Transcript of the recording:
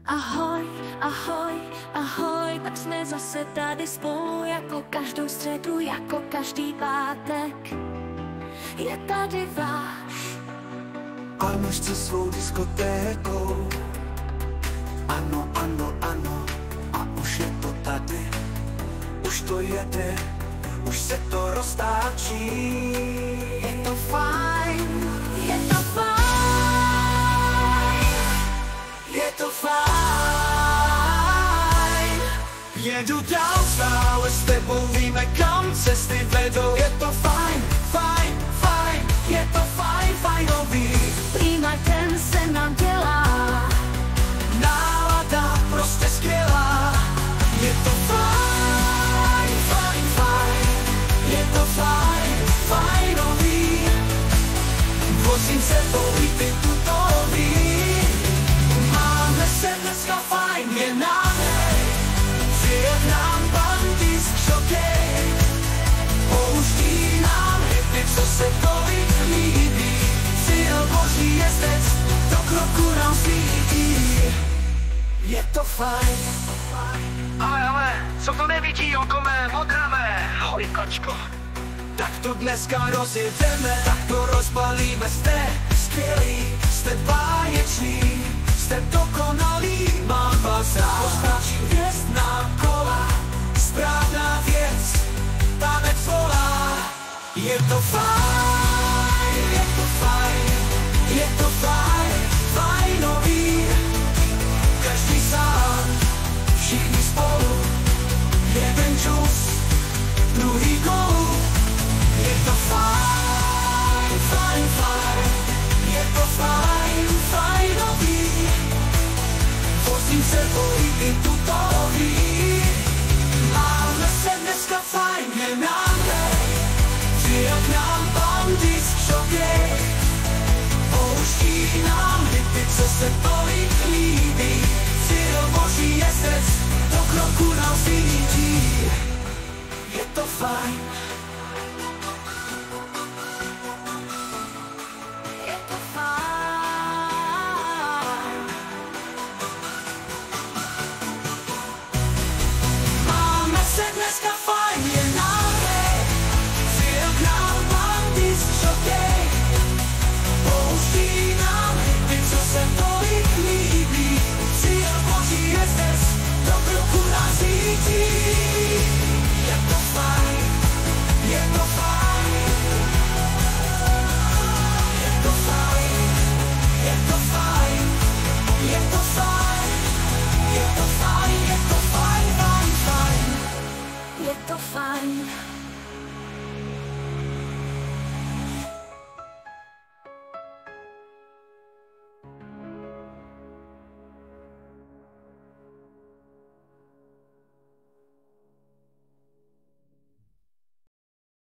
Ahoj, ahoj, ahoj, tak jsme zase tady spolu jako každou středu, jako každý pátek. Je tady váš Almuž se svou diskotékou. Ano, ano, ano, a už je to tady. Už to jede, už se to roztáčí. Je to fajn, je to fajn. Je to fajn. Jedu dál stále s tebou, víme kam cesty vedou. Je to fajn, fajn, fajn. Je to fajn, fajnový. Prima den se nám dělá. Nálada prostě skvělá. Je to fajn, fajn, fajn. Je to fajn, fajnový. Vozím se po hity tutový. Máme se dneska fajn, je nám hej. Přijet nám bandy z šokej. Pouští nám hity, co se tolik líbí. Cíl boží jezdec, do kroku nám svítí. Je to fajn. Ale, co to nevidí oko mé modravé, ahoj kočko. Tak to dneska rozjedeme, tak to rozbalíme. Jste skvělý, jste báječný, jste dokonalý. Mám vás rád, označím hvězdná kola. Správná věc, tanec volá. Je to fajn, je to fajn, je to fajn, fajnový. Každý sám, všichni spolu. Jeden čus, druhý gól. Je to fajn, fajn, fajn. Je to fajn, fajnový. Vozím se po hity tutový. Máme se dneska fajn, je nám hej. Přijel k nám bandy z šokej. Pouští nám hity, co se tolik líbí. Cíl boží jezdec, do kroku nám svítí. Je to fajn. Je to fajn. Máme se dneska fajn, je nám hej. Přijel k nám bandy z šokej. Pouští nám hity, co se tolik líbí. Cíl boží jezdec, do kroku nám svítí. Je to fajn, je to fajn. Je to fajn, je to fajn. Je to fajn, je to fajn, je to fajn, fajn, fajn. Je to fajn.